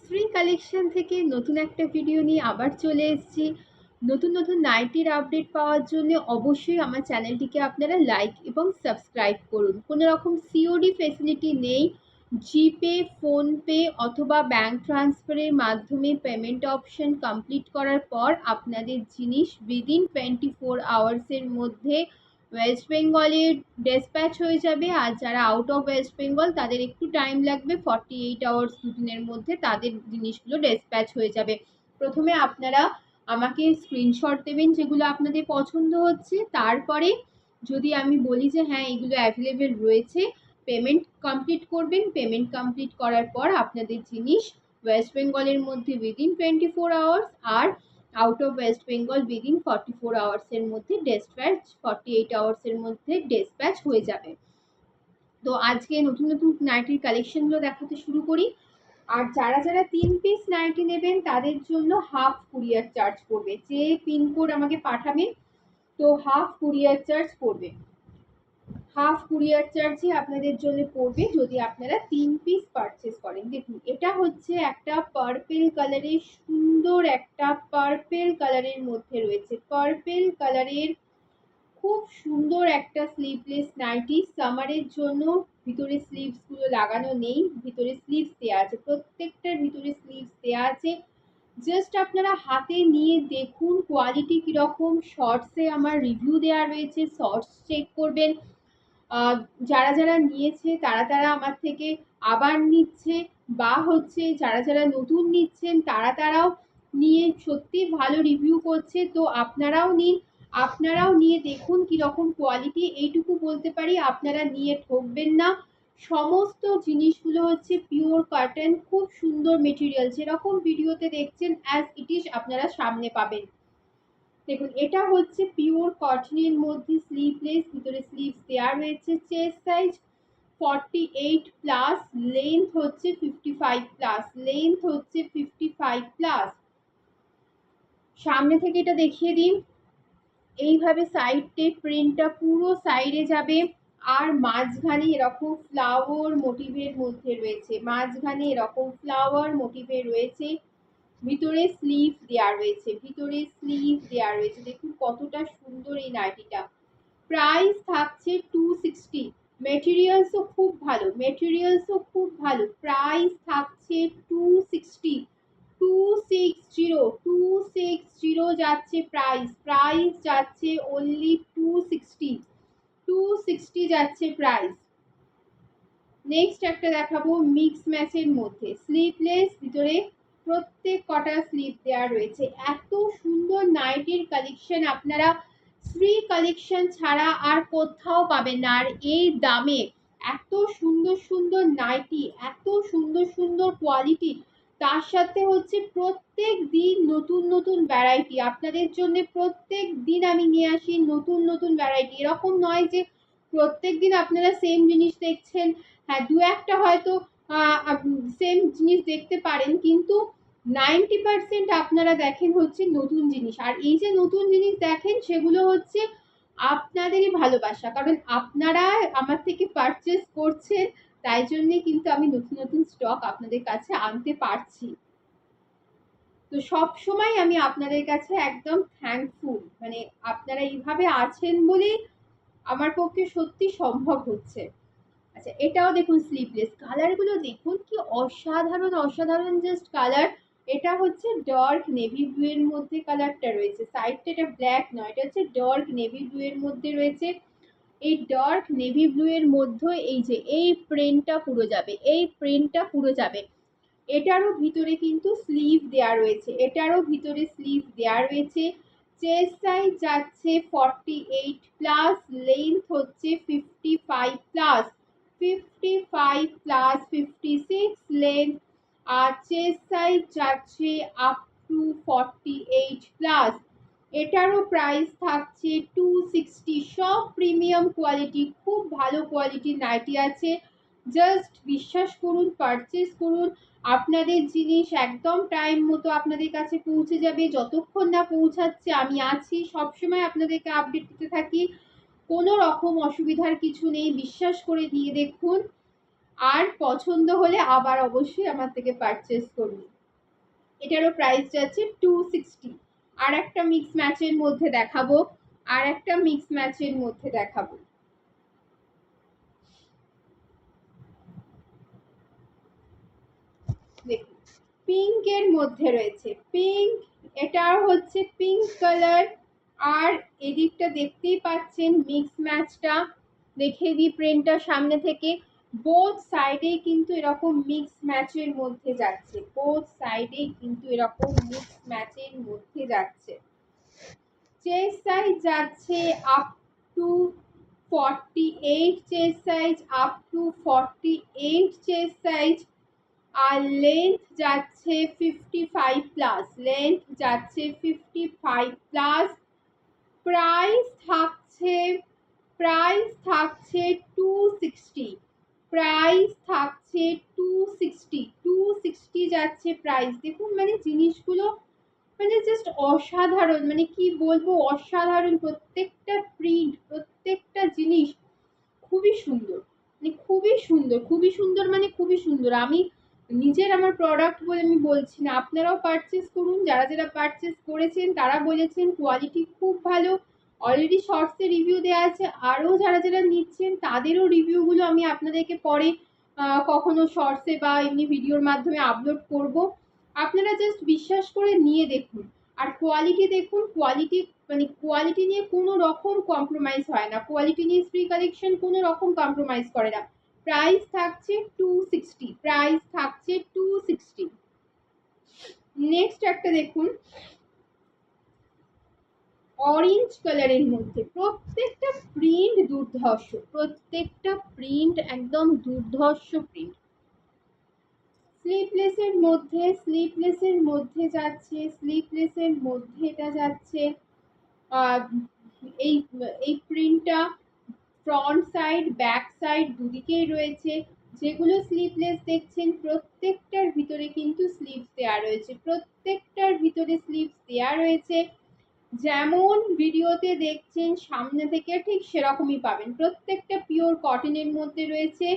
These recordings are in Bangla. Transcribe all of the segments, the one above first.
ফ্রি কালেকশন থেকে নতুন একটা ভিডিও নিয়ে আবার চলে এসেছি। নতুন নতুন নাইটির আপডেট পাওয়ার জন্য অবশ্যই আমার চ্যানেলটিকে আপনারা লাইক এবং সাবস্ক্রাইব করুন। কোনো রকম সিওডি ফেসিলিটি নেই। জিপে, ফোনপে অথবা ব্যাঙ্ক ট্রান্সফারের মাধ্যমে পেমেন্ট অপশন কমপ্লিট করার পর আপনাদের জিনিস উইদিন 24 আওয়ার্সের মধ্যে ওয়েস্ট বেঙ্গলে ডেসপ্যাচ হয়ে যাবে। আর যারা আউট অফ ওয়েস্ট বেঙ্গল তাদের একটু টাইম লাগবে, 48 আওয়ার্স দুদিনের মধ্যে তাদের জিনিসগুলো ডেসপ্যাচ হয়ে যাবে। প্রথমে আপনারা আমাকে স্ক্রিনশট দেবেন যেগুলো আপনাদের পছন্দ হচ্ছে, তারপরে যদি আমি বলি যে হ্যাঁ এগুলো অ্যাভেলেবেল রয়েছে, পেমেন্ট কমপ্লিট করবেন। পেমেন্ট কমপ্লিট করার পর আপনাদের জিনিস ওয়েস্ট বেঙ্গলের মধ্যে উইদিন 24 আওয়ার্স আর out of West Bengal within 44 আওয়ার্সের মধ্যে ডেসপ্যাচ, 48 আওয়ার্সের মধ্যে ডেসপ্যাচ হয়ে যাবে। তো আজকে নতুন নতুন নাইটির কালেকশনগুলো দেখাতে শুরু করি। আর যারা যারা 3 পিস নাইটি নেবেন তাদের জন্য হাফ কুরিয়ার চার্জ পড়বে। যে পিনকোড আমাকে পাঠাবেন তো হাফ কুরিয়ার চার্জ পড়বে। হাফ কুরিয়ার চার্জই আপনাদের জন্য পড়বে যদি আপনারা 3 পিস পারচেস করেন। দেখুন এটা হচ্ছে একটা পার্পেল কালারের, সুন্দর একটা পার্পেল কালারের মধ্যে রয়েছে। পার্পেল কালারের খুব সুন্দর একটা স্লিভলেস নাইটি, সামারের জন্য। ভিতরে স্লিভস গুলো লাগানো নেই, ভিতরে স্লিভস দেওয়া আছে, প্রত্যেকটার ভিতরে স্লিভস দেওয়া আছে। জাস্ট আপনারা হাতে নিয়ে দেখুন কোয়ালিটি কিরকম। শর্টসে আমার রিভিউ দেওয়া রয়েছে, শর্টস চেক করবেন। যারা যারা নিয়েছে তারা তারা আমার থেকে আবার নিচ্ছে, বা হচ্ছে যারা যারা নতুন নিচ্ছেন তারা তারাও নিয়ে সত্যি ভালো রিভিউ করছে। তো আপনারাও নিন, আপনারাও নিয়ে দেখুন কিরকম কোয়ালিটি। এইটুকু বলতে পারি আপনারা নিয়ে ঠকবেন না। সমস্ত জিনিসগুলো হচ্ছে পিওর কটন, খুব সুন্দর মেটেরিয়াল, যেরকম ভিডিওতে দেখছেন অ্যাজ ইট ইজ আপনারা সামনে পাবেন। দেখুন এটা হচ্ছে পিওর কটনের মধ্যে স্লিভলেস, ভিতরে স্লিভস দেওয়া রয়েছে। চেস্ট সাইজ 48 প্লাস, লেন্থ হচ্ছে 55 প্লাস, লেন্থ হচ্ছে 55 প্লাস। সামনে থেকে এটা দেখিয়ে দিন। এইভাবে সাইডে প্রিন্টটা পুরো সাইডে যাবে, আর মাঝখানে এরকম ফ্লাওয়ার মোটিভের মধ্যে রয়েছে, মাঝখানে এরকম ফ্লাওয়ার মোটিভে রয়েছে। ভিতরে স্লিভ দেওয়া রয়েছে, ভিতরে স্লিভ দেওয়া রয়েছে। দেখুন কতটা সুন্দর এই নাইটিটা। প্রাইস থাকছে 260। মেটেরিয়ালসও খুব ভালো, মেটেরিয়ালসও খুব ভালো। প্রাইস থাকছে 260, 260 যাচ্ছে প্রাইস। প্রাইস যাচ্ছে অনলি 260 যাচ্ছে প্রাইস। নেক্সট একটা দেখাবো মিক্স ম্যাচের মধ্যে, স্লিভলেস, ভিতরে প্রত্যেক কটা স্লিভ দেওয়া রয়েছে। এত সুন্দর নাইটির কালেকশন আপনারা ফ্রি কালেকশন ছাড়া আর কোথাও পাবেন না। আর এই দামে এত সুন্দর সুন্দর নাইটি, এত সুন্দর সুন্দর কোয়ালিটি, তার সাথে হচ্ছে প্রত্যেক দিন নতুন নতুন ভ্যারাইটি আপনাদের জন্য। প্রত্যেক দিন আমি নিয়ে আসি নতুন নতুন ভ্যারাইটি। এরকম নয় যে প্রত্যেক দিন আপনারা সেম জিনিস দেখছেন। হ্যাঁ, দু একটা হয়তো সেম জিনিস দেখতে পারেন, কিন্তু 90% আপনারা দেখেন হচ্ছে নতুন জিনিস। আর এই যে নতুন জিনিস দেখেন সেগুলো হচ্ছে আপনাদেরই ভালোবাসা, কারণ আপনারা আমার থেকে পারচেস করছেন, তাই জন্যে কিন্তু আমি নতুন নতুন স্টক আপনাদের কাছে আনতে পারছি। তো সব সময় আমি আপনাদের কাছে একদম থ্যাঙ্কফুল, মানে আপনারা এইভাবে আছেন বলেই আমার পক্ষে সত্যি সম্ভব হচ্ছে। আচ্ছা এটাও দেখুন স্লিভলেস, কালারগুলো দেখুন কি অসাধারণ অসাধারণ জাস্ট কালার। এটা হচ্ছে ডার্ক নেভি ব্লু এর মধ্যে কালারটা রয়েছে। সাইডটা এটা ব্ল্যাক নয়, এটা হচ্ছে ডার্ক নেভি ব্লু এর মধ্যে রয়েছে। এই ডার্ক নেভি ব্লু এর মধ্যে এই যে এই প্রিন্টটা পুরো যাবে, এই প্রিন্টটা পুরো যাবে। এটারও ভিতরে কিন্তু স্লিভ দেওয়া রয়েছে, এটারও ভিতরে স্লিভ দেওয়া রয়েছে। চেস্ট সাইজ যাচ্ছে 48 প্লাস, লেন্থ হচ্ছে 55 প্লাস, 55 প্লাস 56 লেন্থ। আর চেস্ট সাইজ যাচ্ছে আপ টু 48 প্লাস। এটারও প্রাইস থাকছে 260। সব প্রিমিয়াম কোয়ালিটি, খুব ভালো কোয়ালিটির নাইটি আছে। জাস্ট বিশ্বাস করুন, পারচেস করুন, আপনাদের জিনিস একদম টাইম মতো আপনাদের কাছে পৌঁছে যাবে। যতক্ষণ না পৌঁছাচ্ছে আমি আছি, সবসময় আপনাদেরকে আপডেট দিতে থাকি। কোনো রকম অসুবিধার কিছু নেই, বিশ্বাস করে দিয়ে দেখুন। আর পছন্দ হলে আবার অবশ্যই আমার থেকে পারচেস করুন। এটারও প্রাইস যাচ্ছে 260। আর একটা মিক্স ম্যাচের মধ্যে দেখাবো, দেখুন পিঙ্ক এর মধ্যে রয়েছে, পিঙ্ক, এটা হচ্ছে পিঙ্ক কালার। আর এদিকটা দেখতেই পাচ্ছেন মিক্স ম্যাচটা, দেখে দিই প্রিন্টটা সামনে থেকে। বোথ সাইডেই কিন্তু এরকম মিক্স ম্যাচের মধ্যে যাচ্ছে, চেস্ট সাইজ যাচ্ছে up to 48, chest size up to 48 chest size. আর লেন্থ যাচ্ছে 55 প্লাস, প্রাইস থাকছে 260, 260 যাচ্ছে প্রাইস। দেখুন মানে জিনিসগুলো মানে জাস্ট অসাধারণ, মানে কি বলবো, অসাধারণ। প্রত্যেকটা প্রিন্ট, প্রত্যেকটা জিনিস খুবই সুন্দর, মানে খুবই সুন্দর। আমি নিজের আমার প্রোডাক্ট বলে আমি বলছি না, আপনারাও পারচেস করুন। যারা যারা পারচেস করেছেন তারা বলেছেন কোয়ালিটি খুব ভালো। অলরেডি শর্টসে রিভিউ দেওয়া আছে, আরও যারা যারা নিচ্ছেন তাদেরও রিভিউগুলো আমি আপনাদেরকে পরে কখনো শর্টসে বা এমনি ভিডিওর মাধ্যমে আপলোড করব। আপনারা জাস্ট বিশ্বাস করে নিয়ে দেখুন। আর কোয়ালিটি দেখুন, কোয়ালিটি নিয়ে কোনো রকম কম্প্রোমাইজ হয় না, কোয়ালিটি নিয়ে শ্রী কালেকশন কোনো রকম কম্প্রোমাইজ করে না। প্রাইস থাকছে 260। নেক্সট একটা দেখুন অরেঞ্জ কালারের মধ্যে, প্রত্যেকটা প্রিন্ট একদম দুর্ধর্ষ প্রিন্ট। স্লিভলেসের মধ্যে এটা যাচ্ছে এই প্রিন্টটা ফ্রন্ট সাইড ব্যাক সাইড দুদিকেই রয়েছে। যেগুলো স্লিভলেস দেখছেন প্রত্যেকটার ভিতরে কিন্তু স্লিভস দেওয়া রয়েছে, যেমন ভিডিওতে দেখছেন সামনে থেকে ঠিক সেরকমই পাবেন। প্রত্যেকটা পিওর কটনের মধ্যে রয়েছে।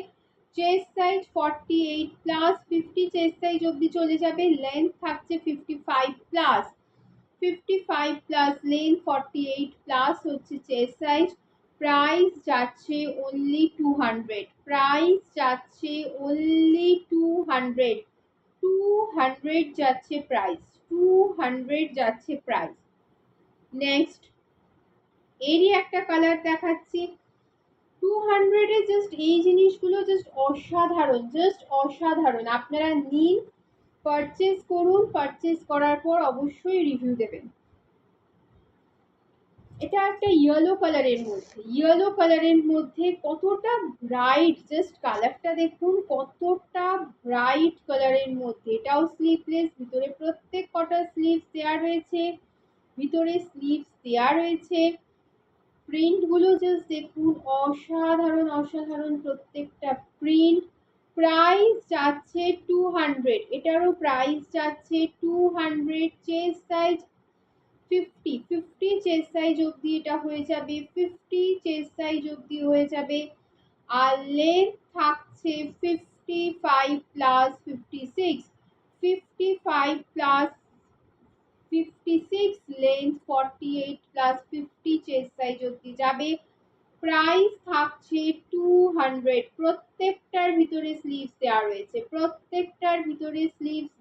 Chest size 48 plus, 50 chest size অবধি চলে যাবে। লেন্থ থাকছে 55 প্লাস, লেন্থ 48 প্লাস হচ্ছে চেস্ট সাইজ। প্রাইস যাচ্ছে অনলি 200, 200 যাচ্ছে প্রাইস। নেক্সট এরই একটা কালার দেখাচ্ছি 200 এ। জাস্ট এই জিনিসগুলো জাস্ট অসাধারণ। আপনারা নিন, পারচেস করুন, পারচেস করার পর অবশ্যই রিভিউ দেবেন। এটা একটা ইয়েলো কালারের মধ্যে কতটা ব্রাইট, জাস্ট কালারটা দেখুন কতটা ব্রাইট কালারের মধ্যে। এটাও স্লিভলেস, ভিতরে প্রত্যেক কটা স্লিভস দেওয়া রয়েছে, প্রিন্টগুলো জাস্ট দেখুন অসাধারণ প্রত্যেকটা প্রিন্ট। প্রাইস যাচ্ছে 200, এটারও প্রাইস যাচ্ছে 200। চেস্ট সাইজ 50 চেস্ট সাইজ অবধি এটা হয়ে যাবে, আর লেন্থ থাকছে 55 plus 56, length 48 plus 50 chest size অবধি যাবে। প্রাইস থাকছে 200। প্রত্যেকটার ভিতরে স্লিভস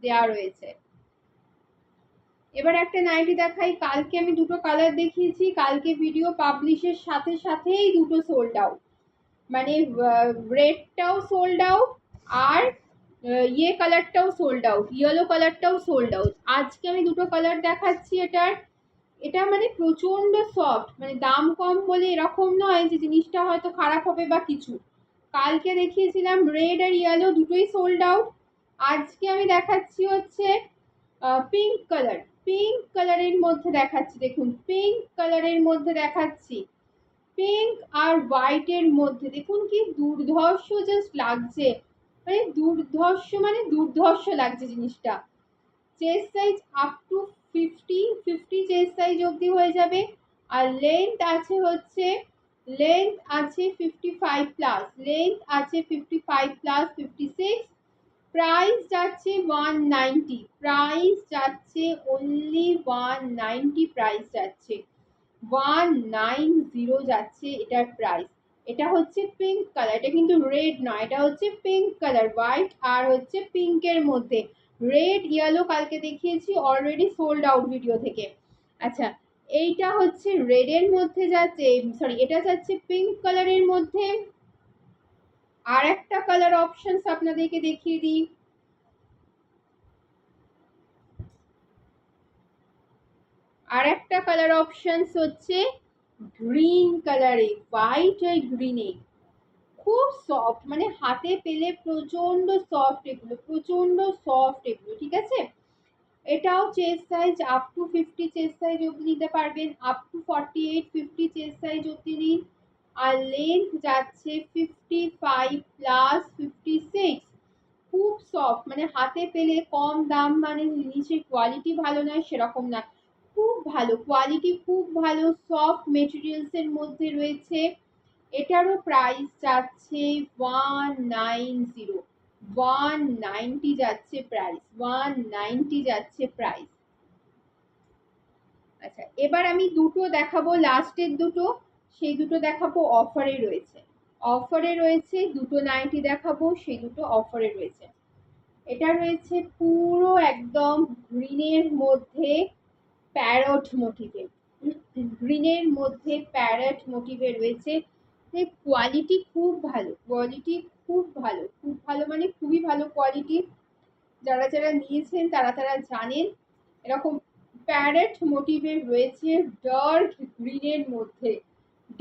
দেওয়া রয়েছে। এবার একটা নাইটি দেখাই। কালকে আমি দুটো কালার দেখিয়েছি, কালকে ভিডিও পাবলিশের সাথে সাথেই দুটো সোল্ড আউট, মানে রেডটাও সোল্ড আউট আর কালারটাও সোল্ড আউট, ইয়েলো কালারটাও সোল্ড আউট। আজকে আমি দুটো কালার দেখাচ্ছি। এটা মানে প্রচন্ড সফট, মানে দাম কম বলে এরকম নয় যে জিনিসটা হয়তো খারাপ হবে বা কিছু। কালকে দেখিয়েছিলাম রেড আর ইয়েলো, দুটোই সোল্ড আউট। আজকে আমি দেখাচ্ছি হচ্ছে পিঙ্ক কালারের মধ্যে দেখাচ্ছি। দেখুন পিঙ্ক আর হোয়াইটের মধ্যে দেখুন কি দুর্ধর্ষ জাস্ট লাগছে, মানে দুর্ধর্ষ লাগছে জিনিসটা। Chest size up two 50 chest size অবধি হয়ে যাবে। আর লেন্থ আছে 55 প্লাস, 56, প্রাইস যাচ্ছে 190, প্রাইস যাচ্ছে অনলি 190, প্রাইস যাচ্ছে 190 যাচ্ছে এটার প্রাইস। এটা হচ্ছে পিঙ্ক কালার, এটা কিন্তু রেড নয়, এটা হচ্ছে পিঙ্ক কালার, হোয়াইট আর হচ্ছে পিঙ্কের মধ্যে। রেড ইয়েলো কালকে দেখিয়েছি অলরেডি, সোল্ড আউট ভিডিও থেকে। আচ্ছা, এইটা হচ্ছে রেডের মধ্যে যাচ্ছে, সরি এটা যাচ্ছে পিঙ্ক কালারের মধ্যে। আর একটা কালার অপশনস আপনাদেরকে দেখিয়ে দিই। আর একটা কালার অপশনস হচ্ছে গ্রিন কালারে, হোয়াইট আর গ্রিনে, খুব সফট, মানে হাতে পেলে প্রচন্ড সফট এগুলো, প্রচন্ড সফট এগুলো, ঠিক আছে। এটাও chest size up two 50 chest size অব্দি নিতে পারবেন, আপ টু 48 50 চেস্ট সাইজ অব্দি নিন। আর লেন্থ যাচ্ছে 55 প্লাস 56। খুব সফট, মানে হাতে পেলে, কম দাম মানে জিনিসের কোয়ালিটি ভালো নয় সেরকম না, খুব ভালো কোয়ালিটি, খুব ভালো সফট মেটেরিয়ালস এর মধ্যে রয়েছে। এটারও প্রাইস যাচ্ছে 190, 190 যাচ্ছে প্রাইস, 190 যাচ্ছে প্রাইস। আচ্ছা, এবার আমি দুটো দেখাবো, লাস্টের দুটো, সেই দুটো দেখাবো অফারে রয়েছে, অফারে রয়েছে দুটো নাইটি দেখাবো, সেই দুটো অফারে রয়েছে। এটা রয়েছে পুরো একদম গ্রিনের মধ্যে প্যারট মোটিভে, গ্রিনের মধ্যে প্যারট মোটিভে রয়েছে। কোয়ালিটি খুব ভালো, কোয়ালিটি খুব ভালো, খুব ভালো মানে খুবই ভালো কোয়ালিটি। যারা যারা নিয়েছেন তারা তারা জানেন। এরকম প্যারট মোটিভের রয়েছে ডার্ক গ্রিনের মধ্যে,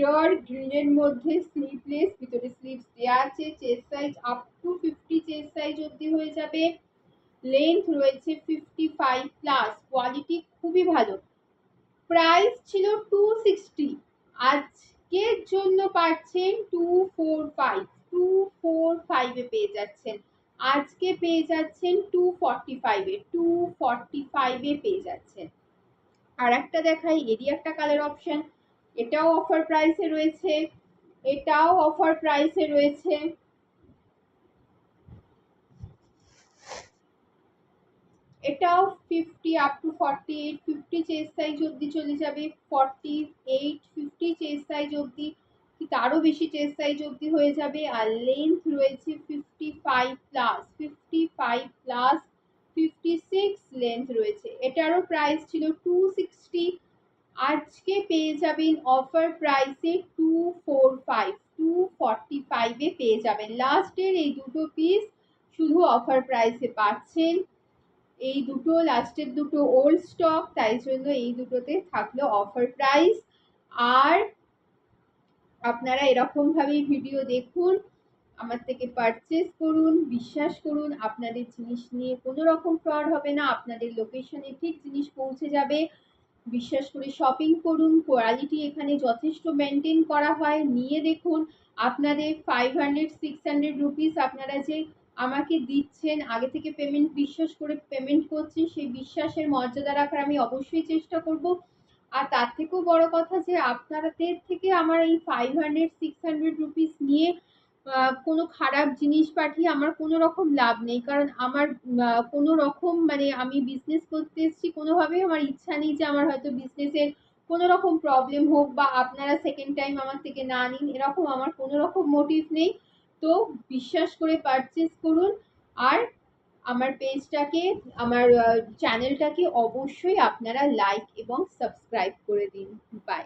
ডার্ক গ্রিনের মধ্যে স্লিভলেস, ভিতরে স্লিভস দেওয়া আছে, chest size up two 50 chest size অবধি হয়ে যাবে। লেন্থ রয়েছে 55 প্লাস, কোয়ালিটি খুবই ভালো। প্রাইস ছিল 260, আজকের জন্য পাচ্ছেন 245, 245 এ পেয়ে যাচ্ছেন, আজকে পেয়ে যাচ্ছেন 245 এ, 245 এ পেয়ে যাচ্ছেন। আর একটা দেখাই, এরই একটা কালার অপশন, এটাও অফার প্রাইসে রয়েছে, এটাও অফার প্রাইসে রয়েছে। এটাও 50 আপ টু 48, 50 চেস্ট সাইজ অবধি চলে যাবে, 48 50 চেস্ট সাইজ অবধি, কি তারও বেশি চেস্ট সাইজ অবধি হয়ে যাবে। আর লেন্থ রয়েছে 55 প্লাস, 55 প্লাস 56 লেন্থ রয়েছে। এটারও প্রাইস ছিল 260, আজকে পেয়ে যাবেন অফার প্রাইসে 245, 245 এ পেয়ে যাবেন। লাস্টের এই দুটো পিস শুধু অফার প্রাইসে পাচ্ছেন, এই দুটো লাস্টের দুটো ওল্ড স্টক, তাই জন্য এই দুটোতে থাকলো অফার প্রাইস। আর আপনারা এরকম ভাবে ভিডিও দেখুন, আমার থেকে পারচেস করুন, বিশ্বাস করুন আপনাদের জিনিস নিয়ে কোনো রকম ফ্রড হবে না, আপনাদের লোকেশনে ঠিক জিনিস পৌঁছে যাবে। বিশ্বাস করে শপিং করুন, কোয়ালিটি এখানে যথেষ্ট মেনটেন করা হয়, নিয়ে দেখুন। আপনাদের 500 600 রুপিস আপনারা যে আমাকে দিচ্ছেন, আগে থেকে পেমেন্ট বিশ্বাস করে পেমেন্ট করছেন, সেই বিশ্বাসের মর্যাদা রাখার আমি অবশ্যই চেষ্টা করব। আর তার থেকেও বড় কথা যে আপনাদের থেকে আমার এই 500 600 রুপিস নিয়ে কোনো খারাপ জিনিস পাঠিয়ে আমার কোনো রকম লাভ নেই, কারণ আমার কোনো রকম মানে আমি বিজনেস করতে এসেছি, কোনোভাবেই আমার ইচ্ছা নেই যে আমার হয়তো বিজনেসের কোনো রকম প্রবলেম হোক বা আপনারা সেকেন্ড টাইম আমার থেকে না নিন, এরকম আমার কোনো রকম মোটিভ নেই। তো বিশ্বাস করে পারচেস করুন। আর আমার পেজটাকে, আমার চ্যানেলটাকে অবশ্যই আপনারা লাইক এবং সাবস্ক্রাইব করে দিন। বাই।